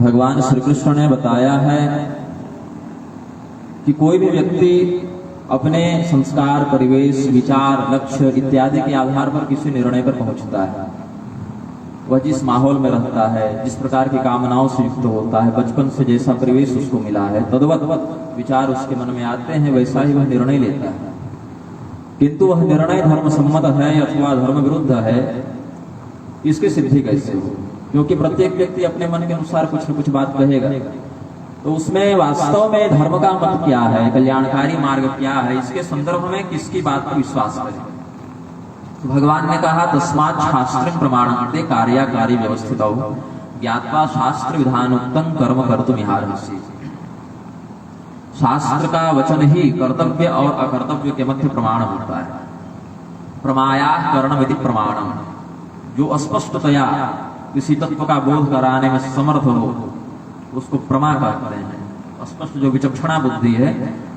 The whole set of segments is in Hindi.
भगवान श्री कृष्ण ने बताया है कि कोई भी व्यक्ति अपने संस्कार, परिवेश, विचार, लक्ष्य इत्यादि के आधार पर किसी निर्णय पर पहुंचता है। वह जिस माहौल में रहता है, जिस प्रकार की कामनाओं से युक्त होता है, बचपन से जैसा परिवेश उसको मिला है, तद्वत विचार उसके मन में आते हैं, वैसा ही वह निर्णय लेता है। किंतु वह निर्णय धर्म सम्मत है अथवा धर्म विरुद्ध है, इसकी सिद्धि कैसे हो? क्योंकि प्रत्येक व्यक्ति अपने मन के अनुसार कुछ न कुछ बात कहेगा, तो उसमें वास्तव में धर्म का मत क्या है, कल्याणकारी मार्ग क्या है, इसके संदर्भ में किसकी बात पर विश्वास करें? भगवान ने कहा तस्मात् शास्त्रं प्रमाणन्ते कार्याकारी व्यवस्थितौ ज्ञात्वा शास्त्र विधानोक्तं कर्म कर्तुमिहार्हसि। शास्त्र का वचन ही कर्तव्य और अकर्तव्य के मध्य प्रमाण होता है। प्रमायाः करणमिति प्रमाणम, जो स्पष्टतया किसी तत्व का बोध कराने में समर्थ हो उसको प्रमा कहते हैं। स्पष्ट जो विचक्षणा बुद्धि है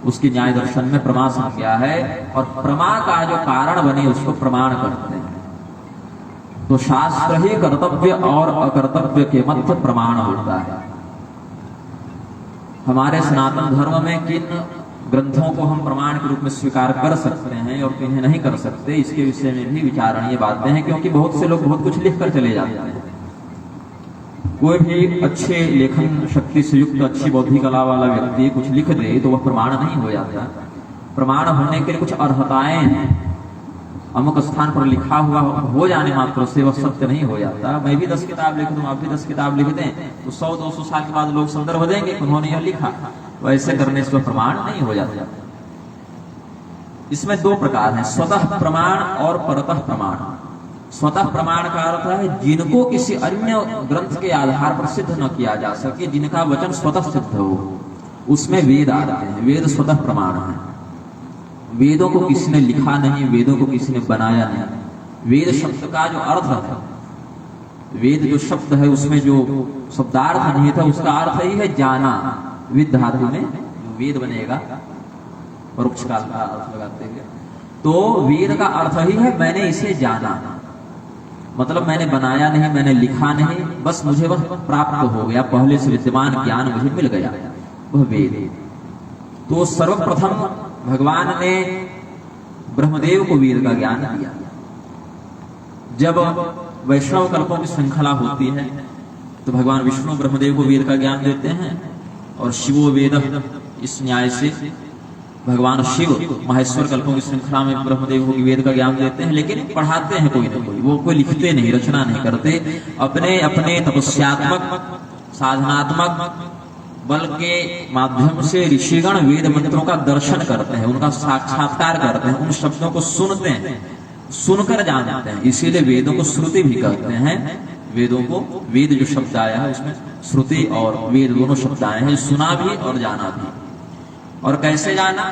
उसकी न्याय दर्शन में प्रमा संज्ञा है, और प्रमा का जो कारण बने उसको प्रमाण करते हैं। तो शास्त्र ही कर्तव्य और अकर्तव्य के मध्य प्रमाण होता है। हमारे सनातन धर्म में किन ग्रंथों को हम प्रमाण के रूप में स्वीकार कर सकते हैं और किन्हें नहीं कर सकते, इसके विषय में भी विचारणीय बातें हैं। क्योंकि बहुत से लोग बहुत कुछ लिख कर चले जाते हैं। कोई भी अच्छे लेखन शक्ति से युक्त अच्छी बौद्धिक कला वाला व्यक्ति कुछ लिख दे तो वह प्रमाण नहीं हो जाता। प्रमाण होने के लिए कुछ अर्हताएं हैं। अमुक स्थान पर लिखा हुआ हो जाने मात्र से वह सत्य नहीं हो जाता। मैं भी 10 किताब लिख दूं, आप भी 10 किताब लिख दें, तो 100-200 साल के बाद लोग संदर्भ देंगे उन्होंने यह लिखा। वैसे करने से प्रमाण नहीं हो जाता। इसमें 2 प्रकार हैं, स्वतः प्रमाण और परतः प्रमाण। स्वतः प्रमाण का अर्थ है जिनको किसी अन्य ग्रंथ के आधार पर सिद्ध न किया जा सके, जिनका वचन स्वतः सिद्ध हो, उसमें वेद आते हैं। वेद स्वतः प्रमाण है। वेदों को किसी ने लिखा नहीं, वेदों को किसी ने बनाया नहीं। वेद शब्द का जो अर्थ है, वेद जो शब्द है उसमें जो शब्दार्थ नहीं था उसका अर्थ ही है जाना। विद धातु में जो वेद बनेगा परोक्ष काल का अर्थ लगाते हैं, तो वेद का अर्थ ही है मैंने इसे जाना। मतलब मैंने बनाया नहीं, मैंने लिखा नहीं, बस मुझे वह प्राप्त हो गया, पहले से विद्यमान ज्ञान मुझे मिल गया, वह वेद। तो सर्वप्रथम भगवान ने ब्रह्मदेव को वेद का ज्ञान दिया। जब वैष्णव कल्पों की श्रृंखला होती है तो भगवान विष्णु ब्रह्मदेव को वेद का ज्ञान देते हैं, और शिवो वेद, इस न्याय से भगवान शिव महेश्वर कल्पों की श्रृंखला में ब्रह्मदेव को वेद का ज्ञान देते हैं। लेकिन पढ़ाते हैं कोई न कोई, वो कोई लिखते नहीं, रचना नहीं करते। अपने अपने तपस्यात्मक साधनात्मक बल के माध्यम से ऋषिगण वेद मंत्रों का दर्शन करते हैं, उनका साक्षात्कार करते हैं, उन शब्दों को सुनते हैं, सुनकर जानते हैं। इसीलिए वेदों को श्रुति भी कहते हैं। वेदों को, वेद जो शब्द आया है उसमें श्रुति और वेद दोनों शब्द आए हैं, सुना भी और जाना भी। और कैसे जाना?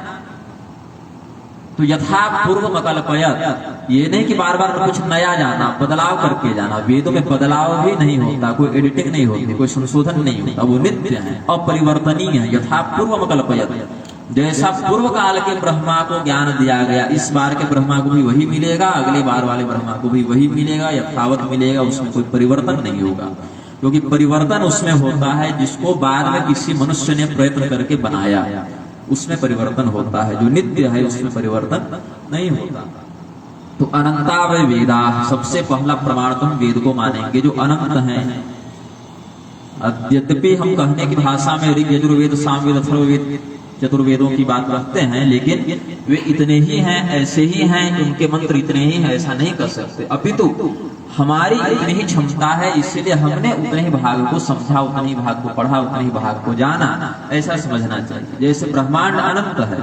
तो यथा पूर्व मकल्पयत्, ये नहीं कि बार बार कुछ नया जाना, बदलाव करके जाना। वेदों में बदलाव भी नहीं होता, कोई एडिटिंग नहीं होती, कोई संशोधन नहीं होता, वो नित्य है, अपरिवर्तनीय है। यथा पूर्व मकल्पयत्, जैसा पूर्व काल के ब्रह्मा को ज्ञान दिया गया, इस बार के ब्रह्मा को भी वही मिलेगा, अगले बार वाले ब्रह्मा को भी वही मिलेगा, यथावत मिलेगा, उसमें कोई परिवर्तन नहीं होगा। क्योंकि परिवर्तन उसमें होता है जिसको बाद में किसी मनुष्य ने प्रयत्न करके बनाया, उसमें परिवर्तन होता है। जो नित्य है उसमें परिवर्तन नहीं होता। तो अनंता व वेदा, सबसे पहला प्रमाण तो हम वेद को मानेंगे जो अनंत हैं। यद्यपि हम कहने की भाषा में ऋग, यजुर्वेद, सामवेद, अथर्ववेद, चतुर्वेदों की बात करते हैं, लेकिन वे इतने ही हैं, ऐसे ही हैं, उनके मंत्र इतने ही हैं, ऐसा नहीं कर सकते। अपितु हमारी इतनी ही क्षमता है, इसलिए हमने उतने ही भाग को समझा, उतने ही भाग को पढ़ा, उतने ही भाग को जाना, ऐसा समझना चाहिए। जैसे ब्रह्मांड अनंत है,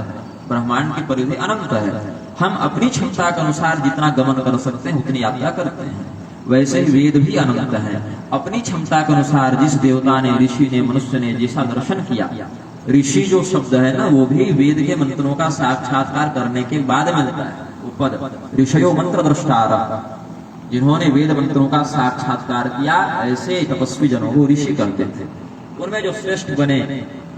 ब्रह्मांड की परिधि अनंत है, हम अपनी क्षमता के अनुसार जितना गमन कर सकते हैं उतनी यात्रा करते हैं। वैसे ही वेद भी अनंत है, अपनी क्षमता के अनुसार जिस देवता ने, ऋषि ने, मनुष्य ने जैसा दर्शन किया। ऋषि जो शब्द है ना, वो भी वेद के मंत्रों का साक्षात्कार करने के बाद मिलता है। वो पद ऋषयो मंत्र द्रष्टारः, जिन्होंने वेद मंत्रों का साक्षात्कार किया, ऐसे तपस्वी जनों को ऋषि कहते थे। उनमें जो श्रेष्ठ बने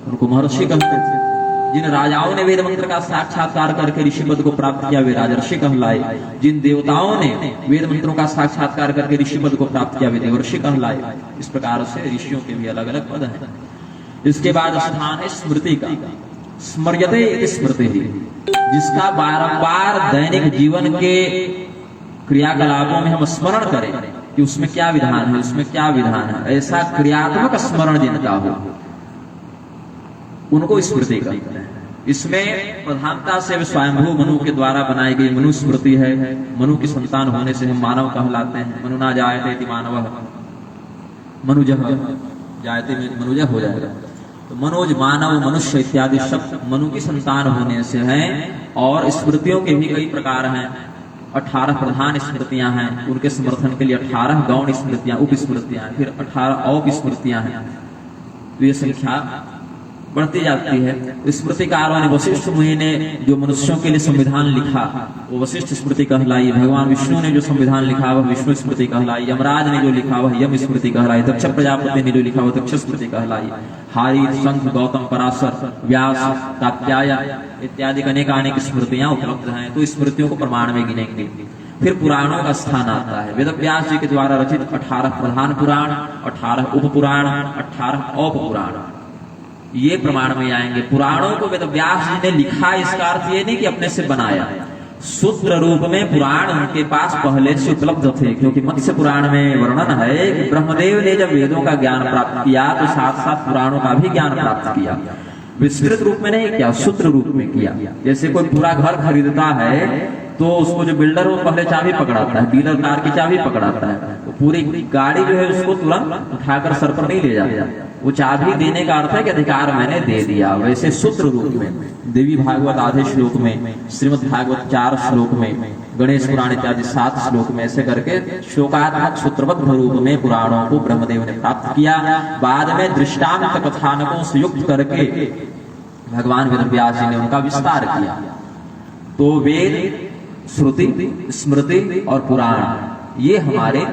उनको महर्षि कहते थे। जिन राजाओं ने वेद मंत्र का साक्षात्कार करके ऋषि पद को प्राप्त किया वे राजर्षि कहलाए, जिन देवताओं ने वेद मंत्रों का साक्षात्कार करके ऋषि पद को प्राप्त किया वे देवर्षि कहलाए। इस प्रकार से ऋषियों के भी अलग अलग पद हैं। इसके बाद स्थान है स्मृति का। स्मर्यते इति स्मृति, जिसका बारंबार दैनिक जीवन के क्रियाकलापों में हम स्मरण करें कि उसमें क्या विधान है, उसमें क्या विधान है, ऐसा क्रियात्मक स्मरण जिनका हो उनको स्मृति कहते हैं। इसमें प्रधानता से स्वयंभू मनु के द्वारा बनाई गई मनु स्मृति है। मनु की संतान होने से हम मानव कहलाते हैं। मनु ना जायते इति मानवः, मनुजः जायते में मनुजः हो जाएगा। तो मनोज, मानव, मनुष्य इत्यादि शब्द मनु की संतान होने से हैं। और स्मृतियों के भी कई प्रकार हैं। 18 प्रधान स्मृतियां हैं, उनके समर्थन के लिए 18 गौण स्मृतियां, उप स्मृतियां, फिर 18 औप स्मृतियां हैं। तो ये संख्या बढ़ती जाती है। स्मृतिकारों ने वशिष्ठ मुनि ने जो मनुष्यों के लिए संविधान लिखा वो वशिष्ठ स्मृति कहलाई। भगवान विष्णु ने जो संविधान लिखा वह विष्णु स्मृति कहलाई। यमराज ने जो लिखा वह यम स्मृति कहलाई। दक्ष प्रजापति ने जो लिखा वह दक्ष स्मृति कहलाई। हारीत, शंख, गौतम, पराशर, व्यास, कात्यायन इत्यादि अनेक स्मृतियां उपलब्ध हैं। तो स्मृतियों को प्रमाण में गिनेंगे। फिर पुराणों का स्थान आता है। वेद व्यास जी के द्वारा रचित 18 प्रधान पुराण, 18 उप पुराण, 18 औप पुराण, ये प्रमाण में आएंगे। पुराणों को वेद व्यास जी ने लिखा, इसका अर्थ ये नहीं कि अपने से बनाया। सूत्र रूप में पुराण उनके पास पहले से उपलब्ध थे, क्योंकि मत्स्य पुराण में वर्णन है कि ब्रह्मदेव ने जब वेदों का ज्ञान प्राप्त किया तो साथ साथ पुराणों का भी ज्ञान प्राप्त किया। विस्तृत रूप में नहीं किया, सूत्र रूप में किया। जैसे कोई पूरा घर खरीदता है तो उसको जो बिल्डर वो पहले चाबी पकड़ाता है, डीलर कार की चाबी पकड़ाता है, तो पूरी गाड़ी जो है उसको तुरंत उठाकर सर पर नहीं ले जाता। वो चाबी देने का अर्थ है कि अधिकार मैंने दे दिया। वैसे सूत्र रूप में देवी भागवत आधे श्लोक में, श्रीमद् भागवत 4 श्लोक में, गणेश पुराण इत्यादि 7 श्लोक में, ऐसे करके श्लोकात्मक सूत्रबद्ध रूप में पुराणों को ब्रह्मदेव ने प्राप्त किया। बाद में दृष्टांत कथानकों से युक्त करके भगवान वेद व्यास जी ने उनका विस्तार किया। तो वेद, श्रुति, स्मृति और पुराण ये हमारे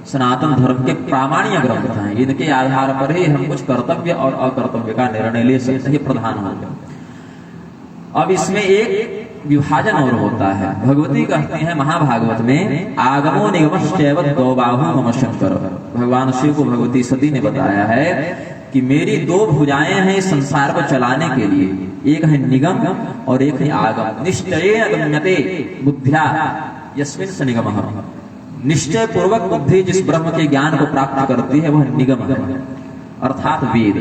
सनातन धर्म के प्रामाणिक ग्रंथ हैं। इनके आधार पर ही हम कुछ कर्तव्य और अकर्तव्य का निर्णय ले सकते हैं, प्रधान हो गए। अब इसमें एक विभाजन और होता है। भगवती कहते हैं महाभागवत में, आगमो निगमश्चैव द्वौबाहु मम शंकर। भगवान शिव को भगवती सती ने बताया है कि मेरी 2 भुजाएं हैं इस संसार को चलाने के लिए, एक है निगम और एक है आगम। निश्चयेन गम्यते बुद्ध्या यस्मिन् स निगमः। निश्चय पूर्वक बुद्धि जिस ब्रह्म के ज्ञान को प्राप्त करती है वह निगम है, अर्थात वेद।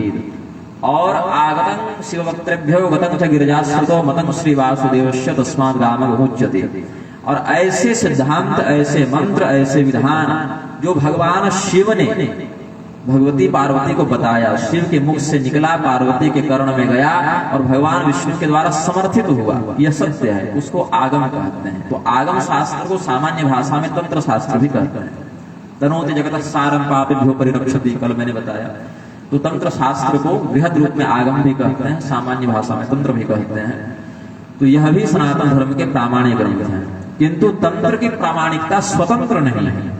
और आगतं शिव वक्तृभ्यो गतं च गिरिजाश्रितो मतं श्री वासुदेवस्य तस्मात् गामः मुच्यते। और ऐसे सिद्धांत, ऐसे मंत्र, ऐसे विधान जो भगवान शिव ने भगवती पार्वती को बताया, शिव के मुख से निकला, पार्वती के कर्ण में गया और भगवान विष्णु के द्वारा समर्थित हुआ, यह सत्य है, उसको आगम कहते हैं। तो आगम शास्त्र को सामान्य भाषा में तंत्र शास्त्र भी कहते हैं। तनोति जगतः सारं पापेभ्यो परिरक्षति, कल मैंने बताया। तो तंत्र शास्त्र को बृहद रूप में आगम भी कहते हैं, सामान्य भाषा में तंत्र भी कहते हैं। तो यह भी सनातन धर्म के प्रामाणिक ग्रंथ हैं। किंतु तंत्र की प्रामाणिकता स्वतंत्र नहीं है।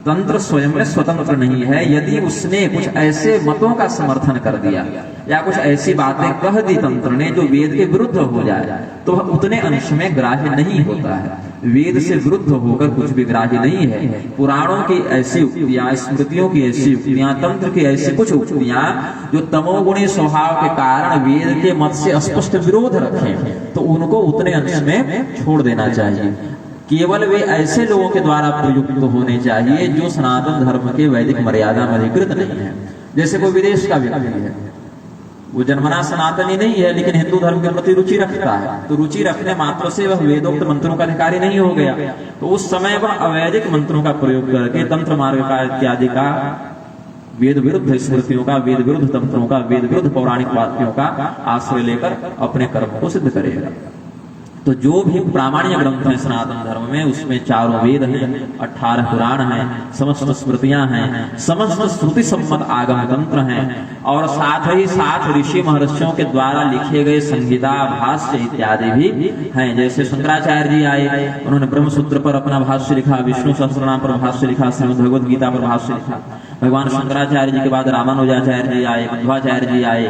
तंत्र स्वयं में स्वतंत्र नहीं है। यदि उसने कुछ ऐसे मतों का समर्थन कर दिया या कुछ ऐसी बातें कह दी तंत्र ने जो वेद के विरुद्ध हो जाए तो वह उतने अंश में ग्राह्य नहीं होता है। वेद से विरुद्ध होकर कुछ भी ग्राह्य नहीं है। पुराणों की ऐसी उक्तियां, स्मृतियों की ऐसी उक्तियां, तंत्र की ऐसी कुछ उक्तियां जो तमोगुणी स्वभाव के कारण वेद के मत से स्पष्ट विरोध रखें तो उनको उतने अंश में छोड़ देना चाहिए। केवल वे ऐसे लोगों के द्वारा प्रयुक्त होने चाहिए जो सनातन धर्म के वैदिक मर्यादा में अधिकृत नहीं है। जैसे कोई विदेश का व्यक्ति है, वो जन्मना सनातनी नहीं है लेकिन हिंदू धर्म के प्रति रुचि रखता है, तो रुचि रखने मात्र से वह वेदोक्त मंत्रों का अधिकारी नहीं हो गया। तो उस समय वह अवैदिक मंत्रों का प्रयोग करके तंत्र मार्ग का इत्यादि का, वेद विरुद्ध स्मृतियों का, वेद विरुद्ध तंत्रों का, वेद विरुद्ध पौराणिक वाक्यों का आश्रय लेकर अपने कर्म को सिद्ध करेगा। तो जो भी प्रामाणिक ग्रंथ है सनातन धर्म में उसमें 4 वेद हैं, 18 पुराण हैं, समस्त स्मृतियां हैं, समस्त श्रुति सम्मत आगम तंत्र हैं और साथ ही साथ ऋषि महर्षियों के द्वारा लिखे गए संहिता, भाष्य इत्यादि भी हैं। जैसे शंकराचार्य जी आए, उन्होंने ब्रह्मसूत्र पर अपना भाष्य लिखा, विष्णु सहस्त्रनाम पर भाष्य लिखा, श्रीमद् भगवद गीता पर भाष्य लिखा। भगवान शंकराचार्य जी के बाद रामानुजाचार्य जी आए, मध्वाचार्य जी आए,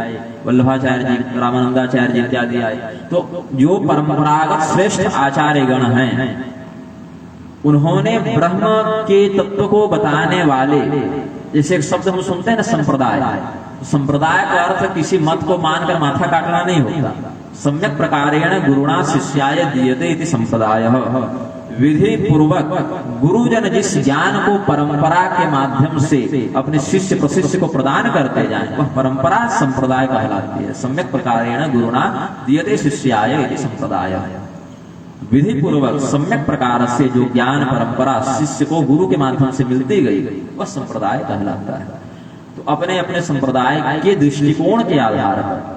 वल्लभाचार्य जी, रामानंदाचार्य जी इत्यादि आए। तो जो परंपरागत श्रेष्ठ आचार्य गण हैं, उन्होंने ब्रह्म के तत्व को बताने वाले, जैसे एक शब्द हम सुनते हैं ना संप्रदाय, संप्रदाय का अर्थ किसी मत को मानकर माथा काटना नहीं होता। सम्यक प्रकारेण गुरुणा शिष्याय दीयते इति संप्रदायः। विधि पूर्वक गुरुजन जिस ज्ञान को परंपरा के माध्यम से अपने शिष्य प्रशिष्य को प्रदान करते जाएं, वह परंपरा संप्रदाय कहलाती है। सम्यक प्रकारेण गुरुणा दीयते शिष्याय इति संप्रदायः। विधि पूर्वक सम्यक प्रकार से जो ज्ञान परंपरा शिष्य को गुरु के माध्यम से मिलती गई, वह संप्रदाय कहलाता है। तो अपने अपने संप्रदाय के दृष्टिकोण के आधार पर,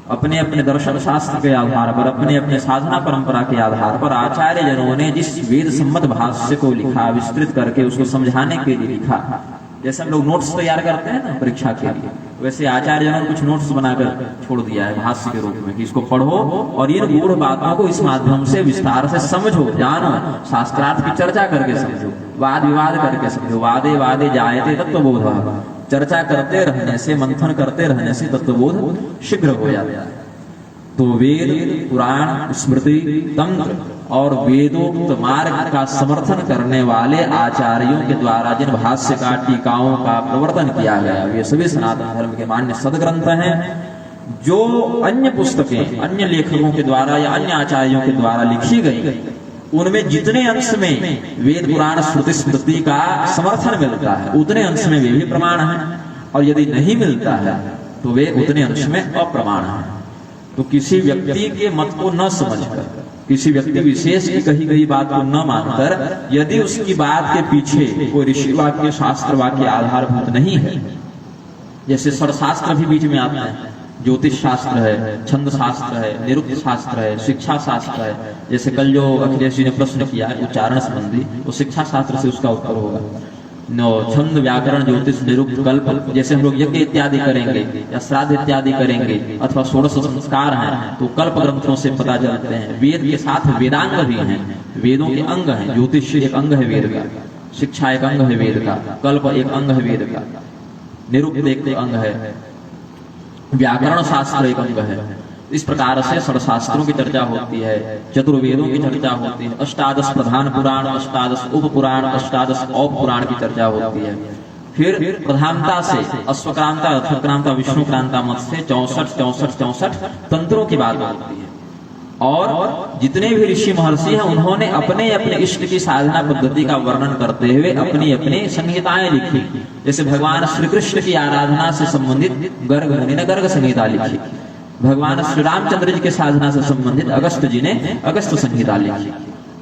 अपने अपने दर्शन शास्त्र के आधार पर, अपने अपने साधना परंपरा के आधार पर आचार्य जनों ने जिस वेद सम्मत भाष्य को लिखा, विस्तृत करके उसको समझाने के लिए लिखा, जैसे हम लोग नोट्स तैयार करते हैं ना परीक्षा के लिए, वैसे आचार्य जनों ने कुछ नोट्स बनाकर छोड़ दिया है भाष्य के रूप में कि इसको पढ़ो और इन गूढ़ बातों को इस माध्यम से विस्तार से समझो, जानो, शास्त्रार्थ की चर्चा करके समझो, वाद विवाद करके समझो। वादे वादे जायते तत्वबोधः। चर्चा करते रहने से, मंथन करते रहने से तत्वबोध शीघ्र हो जाता है। तो वेद, पुराण, स्मृति, तंत्र और वेदोक्त मार्ग का समर्थन करने वाले आचार्यों के द्वारा जिन भाष्य का, टीकाओं का प्रवर्तन किया गया, ये सभी सनातन धर्म के मान्य सदग्रंथ हैं। जो अन्य पुस्तकें अन्य लेखकों के द्वारा या अन्य आचार्यों के द्वारा लिखी गई, उनमें जितने अंश में वेद, पुराण, श्रुति, स्मृति का समर्थन मिलता है, उतने अंश में वे भी प्रमाण हैं, और यदि नहीं मिलता है तो वे उतने अंश में अप्रमाण हैं। तो किसी व्यक्ति के मत को न समझकर, किसी व्यक्ति विशेष की कही गई बात को न मानकर, यदि उसकी बात के पीछे कोई ऋषि वाक्य, शास्त्र वाक्य आधारभूत नहीं है, जैसे स्वरशास्त्र भी बीच में आता है, ज्योतिष शास्त्र है, छंद शास्त्र है, निरुक्त शास्त्र है, शिक्षा शास्त्र है। जैसे कल जो अखिलेश जी ने प्रश्न किया उच्चारण संबंधी, वो शिक्षा शास्त्र से उसका उत्तर होगा। छंद, व्याकरण, ज्योतिष, निरुक्त, कल्प, जैसे हम लोग यज्ञ इत्यादि करेंगे या श्राद्ध इत्यादि करेंगे अथवा षोडश संस्कार हैं, तो कल्प ग्रंथों से पता चलते हैं। वेद के साथ वेदांग भी हैं, वेदों के अंग हैं। ज्योतिष एक अंग है वेद का, शिक्षा एक अंग है वेद का, कल्प एक अंग है वेद का, निरुक्त एक अंग है, व्याकरण शास्त्र एक अंग है। इस प्रकार से षडशास्त्रों की चर्चा होती है, चतुर्वेदों की चर्चा होती है, अष्टादश प्रधान पुराण, अष्टादश उप पुराण, अष्टादश औप पुराण की चर्चा होती है। फिर प्रधानता से अश्वक्रांता, अथर्वक्रांता, विष्णुक्रांता मत से 64 तंत्रों की बात होती है। और जितने भी ऋषि महर्षि हैं, उन्होंने अपने अपने इष्ट की साधना पद्धति का वर्णन करते हुए अपनी अपनी संहिताएं लिखी। जैसे भगवान श्री कृष्ण की आराधना से संबंधित गर्ग मुनि ने गर्ग संहिता लिखी, भगवान श्री रामचंद्र जी के साधना से संबंधित अगस्त जी ने अगस्त संहिता लिखी,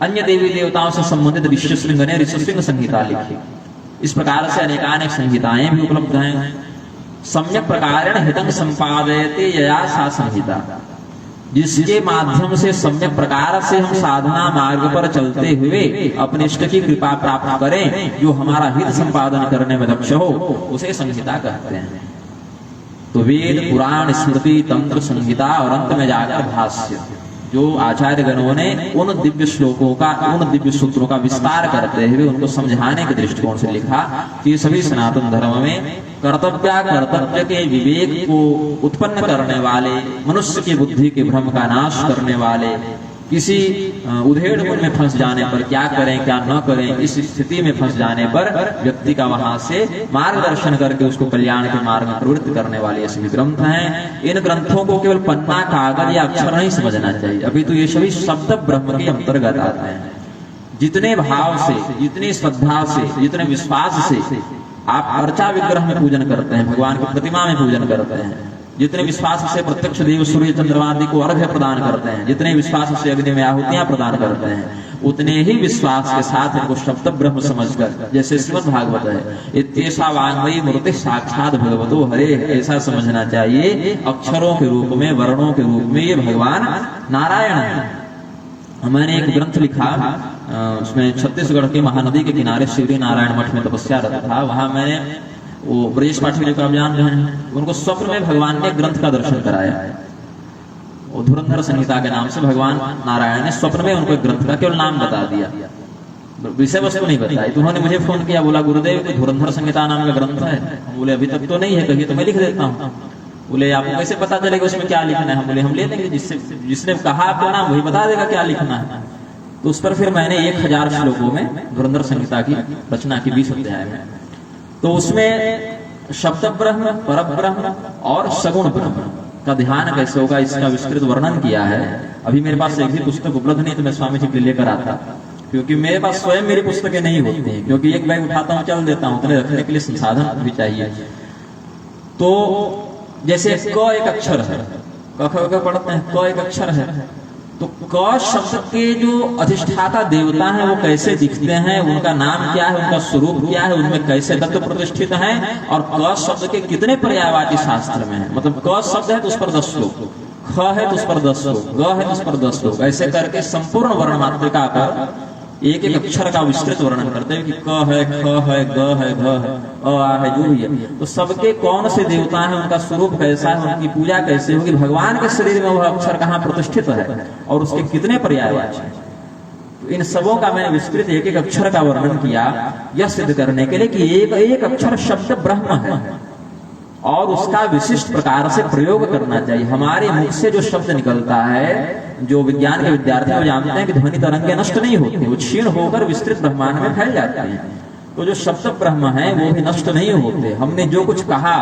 अन्य देवी देवताओं से संबंधित ऋष्यशृंग ने ऋष्यशृंग संहिता लिखी। इस प्रकार से अनेकानेक संहिताएं भी उपलब्ध हैं। सम्यक प्रकारेण हितं संपादयते यया सा संहिता, जिसके माध्यम से सम्यक प्रकार से हम साधना मार्ग पर चलते हुए अपने इष्ट की कृपा प्राप्त करें, जो हमारा हित संपादन करने में दक्ष हो, उसे संहिता कहते हैं। तो वेद, पुराण, स्मृति, तंत्र, संहिता और अंत में जाकर भाष्य, जो आचार्य गणों ने उन दिव्य श्लोकों का, उन दिव्य सूत्रों का विस्तार करते हुए उनको समझाने के दृष्टिकोण से लिखा कि ये सभी सनातन धर्म में कर्तव्य के विवेक को उत्पन्न करने वाले, मनुष्य की बुद्धि के भ्रम का नाश करने वाले, किसी उधेड़ गुण में फंस जाने पर क्या करें क्या न करें, इस स्थिति में फंस जाने पर व्यक्ति का वहां से मार्गदर्शन करके उसको कल्याण के मार्ग में प्रवृत्त करने वाले ये सभी ग्रंथ हैं। इन ग्रंथों को केवल पन्ना, कागज या अक्षर नहीं समझना चाहिए, अभी तो ये सभी शब्द ब्रह्म के अंतर्गत आते हैं। जितने भाव से, जितनी श्रद्धा से, जितने विश्वास से आप अर्चा विग्रह में पूजन करते हैं, भगवान की प्रतिमा में पूजन करते हैं, जितने विश्वास से प्रत्यक्ष देव सूर्य चंद्रवादी को अर्घ्य प्रदान करते हैं, जितने विश्वास से अग्नि में आहुतियां प्रदान करते हैं, उतने ही विश्वास के साथ इनको शब्द ब्रह्म समझकर, जैसे श्रीमद् भागवत है, इत्येषा वाङ्मयी मूर्ति साक्षात भगवतो हरे, ऐसा समझना चाहिए। अक्षरों के रूप में, वर्णों के रूप में ये भगवान नारायण है। मैंने एक ग्रंथ लिखा, उसमें छत्तीसगढ़ के महानदी के किनारे शिवरी नारायण मठ में तपस्या रहा था। वहां मैंने वो ब्रजेश पाठक को आप जान रहे हैं, उनको स्वप्न में भगवान ने ग्रंथ का दर्शन कराया है। वो धुरंधर संहिता के नाम से भगवान नारायण ने स्वप्न में उनको एक ग्रंथ का केवल नाम बता दिया। विषय वस्तु नहीं बताई। तो उन्होंने मुझे फोन किया, बोला गुरुदेव तो धुरंधर संहिता नाम का ग्रंथ है। हम बोले अभी तक तो नहीं है, कहिए तो मैं लिख देता हूँ। बोले आपको कैसे पता चलेगा उसमें क्या लिखना है? हम बोले हम ले लेंगे, जिसने कहा आपका नाम वही बता देगा क्या लिखना है। तो उस पर फिर मैंने 1000 श्लोकों में धुरंधर संहिता की रचना की 20 अध्याय में। तो उसमें शब्द ब्रह्म, पर ब्रह्म और सगुण ब्रह्म का ध्यान कैसे होगा इसका विस्तृत वर्णन किया है। अभी मेरे पास एक भी पुस्तक उपलब्ध नहीं, तो मैं स्वामी जी के लेकर आता, क्योंकि मेरे पास स्वयं मेरी पुस्तकें नहीं होती हैं, क्योंकि एक बैग उठाता हूँ चल देता हूँ, उतने रखने के लिए संसाधन भी चाहिए। तो जैसे क एक अक्षर है, क पढ़ते हैं, क एक अक्षर है, तो क शब्द के जो अधिष्ठाता देवता हैं वो कैसे दिखते हैं, उनका नाम क्या है, उनका स्वरूप क्या है, उनमें कैसे तत्व प्रतिष्ठित हैं, और क शब्द के कितने पर्यायवाची शास्त्र में है। मतलब क शब्द है तो उस पर 10 श्लोक, ख है तो उस पर 10 श्लोक, ग है तो उस पर 10 श्लोक, ऐसे करके संपूर्ण वर्ण मात्रिका पर एक एक अक्षर का विस्तृत वर्णन करते हैं कि क है, ख है, ग है, घ है, अ आ है, जो भी है। तो सबके कौन से देवता हैं, उनका स्वरूप कैसा है, उनकी पूजा कैसे होगी, भगवान के शरीर में वह अक्षर कहाँ प्रतिष्ठित है और उसके कितने पर्यायवाची हैं। तो इन सबों का मैंने विस्तृत एक एक अक्षर का वर्णन किया, यह सिद्ध करने के लिए कि एक एक अक्षर शब्द ब्रह्म है और उसका विशिष्ट प्रकार से प्रयोग करना चाहिए। हमारे मुख से जो शब्द निकलता है, जो विज्ञान के विद्यार्थी वो जानते हैं कि ध्वनि तरंगे नष्ट नहीं होती, वो क्षीण होकर विस्तृत ब्रह्मांड में फैल जाते हैं। तो जो शब्द ब्रह्म है वो भी नष्ट नहीं होते। हमने जो कुछ कहा,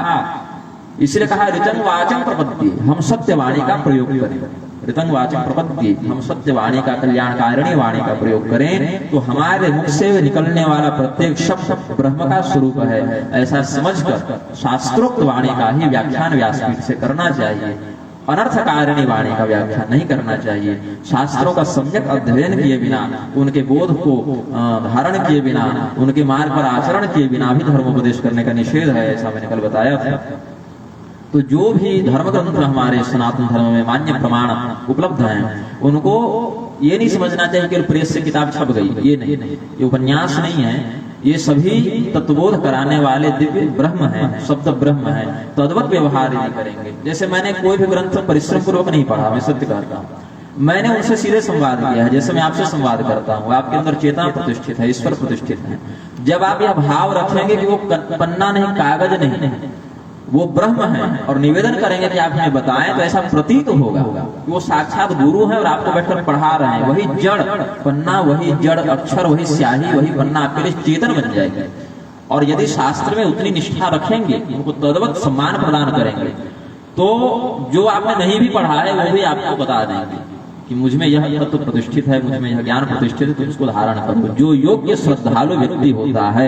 इसलिए कहा ऋतं वाचं प्रपद्ये, हम सत्यवाणी का प्रयोग करें। ऋतं वाचं प्रपद्ये, हम सत्यवाणी का, कल्याणकारिणी वाणी का प्रयोग करें। तो हमारे मुख से निकलने वाला प्रत्येक शब्द ब्रह्म का स्वरूप है, ऐसा समझकर शास्त्रोक्त वाणी का ही व्याख्यान व्यासपीठ से करना चाहिए। अनर्थकारिणी वाणी का व्याख्यान नहीं करना चाहिए। शास्त्रों का सम्यक अध्ययन किए बिना, उनके बोध को धारण किए बिना, उनके मार्ग पर आचरण किए बिना भी धर्मोपदेश करने का निषेध है, ऐसा मैंने कल बताया था। तो जो भी धर्म ग्रंथ हमारे सनातन धर्म में मान्य प्रमाण उपलब्ध हैं, उनको ये नहीं समझना चाहिए कि प्रेस से किताब छप गई, ये नहीं, ये उपन्यास नहीं है, ये सभी तत्वबोध कराने वाले दिव्य ब्रह्म हैं, शब्द ब्रह्म है। तद्वत व्यवहार नहीं करेंगे। जैसे मैंने कोई भी ग्रंथ परिश्रम पूर्वक नहीं पढ़ा, मैं सत्य कहता हूँ, मैंने उनसे सीधे संवाद किया है। जैसे मैं आपसे संवाद करता हूँ, आपके अंदर चेतना प्रतिष्ठित है, ईश्वर प्रतिष्ठित है। जब आप यह भाव रखेंगे कि वो पन्ना नहीं, कागज नहीं, वो ब्रह्म है, और निवेदन करेंगे कि आप हमें बताएं, तो ऐसा प्रतीत होगा कि वो साक्षात गुरु है और आपको बैठकर पढ़ा रहे हैं। वही जड़ पन्ना, वही जड़ अक्षर, वही स्याही, वही पन्ना आपके लिए चेतन बन जाएगी। और यदि शास्त्र में उतनी निष्ठा रखेंगे, उनको तद्वत सम्मान प्रदान करेंगे, तो जो आपने नहीं भी पढ़ा है वो भी आपको बता देंगे कि मुझमें यह तत्व प्रतिष्ठित है, मुझमें यह ज्ञान प्रतिष्ठित है, तो उसको धारण करो। जो योग्य श्रद्धालु व्यक्ति होता है,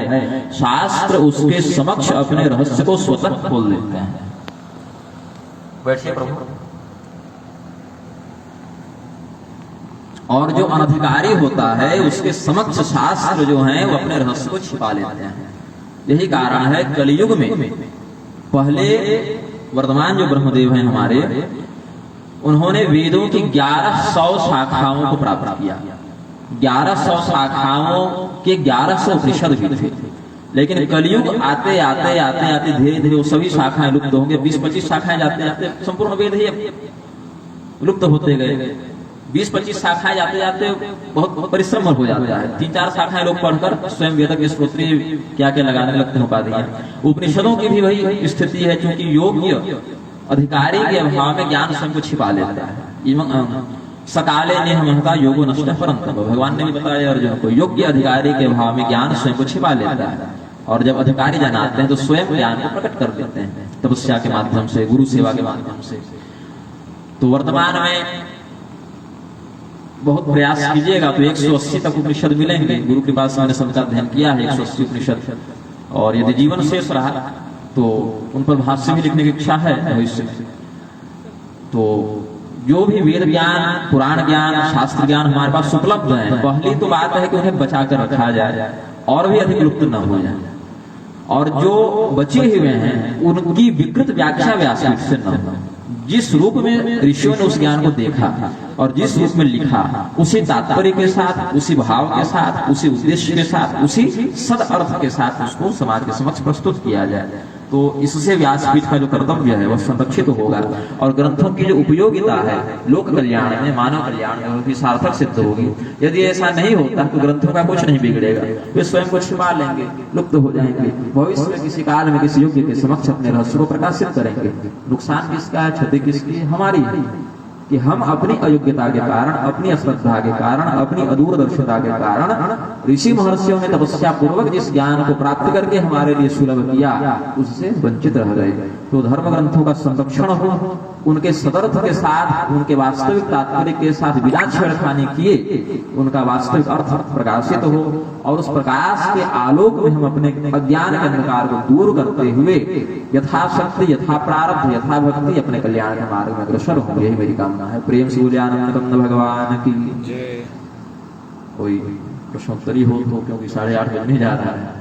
शास्त्र उसके समक्ष अपने रहस्य को स्वतः खोल देते हैं। बैठिए प्रभु। और जो अनधिकारी होता है, उसके समक्ष शास्त्र जो है वो अपने रहस्य को छिपा लेते हैं। यही कारण है कलयुग में पहले वर्तमान जो ब्रह्मदेव हैं हमारे, उन्होंने वेदों की 1100 शाखाओं को प्राप्त किया। 1100 शाखाओं के 1100 उपनिषद भी थे। लेकिन कलयुग आते आते आते आते धीरे धीरे वो सभी शाखाएं लुप्त होंगे। 20-25 शाखाएं जाते जाते संपूर्ण वेद ही लुप्त होते गए। 20-25 शाखाएं जाते जाते बहुत परिश्रम हो जाता है। 3-4 शाखाएं लोग पढ़कर स्वयं वेदक स्तोत्री क्या क्या लगाने लगते हैं उपाधियां। उपनिषदों की भी वही स्थिति है, क्योंकि योग्य अधिकारी के अभाव में ज्ञान स्वयं को छिपा लेता है। सकाले नेह महता योगो नष्ट परंतप, भगवान ने भी बताया अर्जुन को, योग्य अधिकारी के अभाव में ज्ञान स्वयं को छिपा लेता है। और जब अधिकारी जन आते हैं तो स्वयं ज्ञान को प्रकट कर देते हैं, तपस्या के माध्यम से, गुरु सेवा के माध्यम से। तो वर्तमान में बहुत प्रयास कीजिएगा तो 180 तक उपनिषद मिलेंगे। गुरु के पास मैंने सबका अध्ययन किया है 180 उपनिषद, और यदि जीवन शेष रहा तो उन पर भाष्य भी लिखने की इच्छा है भविष्य में। तो जो भी वेद ज्ञान, पुराण ज्ञान, शास्त्र ज्ञान हमारे पास उपलब्ध है, पहली तो बात है कि उन्हें बचा कर रखा जाए और भी अधिक लुप्त न हो जाए। और जो बचे हुए हैं उनकी विकृत व्याख्या व्यासपीठ से न हो। जिस रूप में ऋषियों ने उस ज्ञान को देखा और जिस रूप में लिखा, उसी तात्पर्य के साथ, उसी भाव के साथ, उसी उद्देश्य के साथ, उसी सद अर्थ के साथ उसको समाज के समक्ष प्रस्तुत किया जाए। तो इससे व्यासपीठ का जो कर्तव्य है वह संरक्षित होगा और ग्रंथों की जो उपयोगिता है लोक कल्याण में, मानव कल्याण में, भी सार्थक सिद्ध होगी। यदि ऐसा नहीं होता तो ग्रंथों का कुछ नहीं बिगड़ेगा, वे स्वयं को छिपा लेंगे, लुप्त हो जाएंगे, भविष्य में किसी काल में किसी योग्य के समक्ष अपने रहस्य को प्रकाशित करेंगे। नुकसान किसका है, क्षति किसकी है? हमारी है कि हम अपनी अयोग्यता के कारण, अपनी अश्रद्धा के कारण, अपनी अदूरदर्शिता के कारण ऋषि महर्षियों ने तपस्या पूर्वक जिस ज्ञान को प्राप्त करके हमारे लिए सुलभ किया उससे वंचित रह गए। तो धर्म ग्रंथों का संरक्षण हो, उनके सदर्थ के साथ, उनके वास्तविक तात्पर्य के साथ बिना छेड़खानी किए उनका वास्तविक अर्थ प्रकाशित हो और उस प्रकाश के आलोक में हम अपने अज्ञान के अंधकार को दूर करते हुए यथाशक्ति, यथा प्रारब्ध, यथा भक्ति अपने कल्याण के मार्ग में अग्रसर होंगे। यही मेरी कामना है। प्रेम से बोले आनंद कंद भगवान की। कोई प्रश्नोत्तरी हो तो, क्योंकि 8:30 बजने जा रहा है।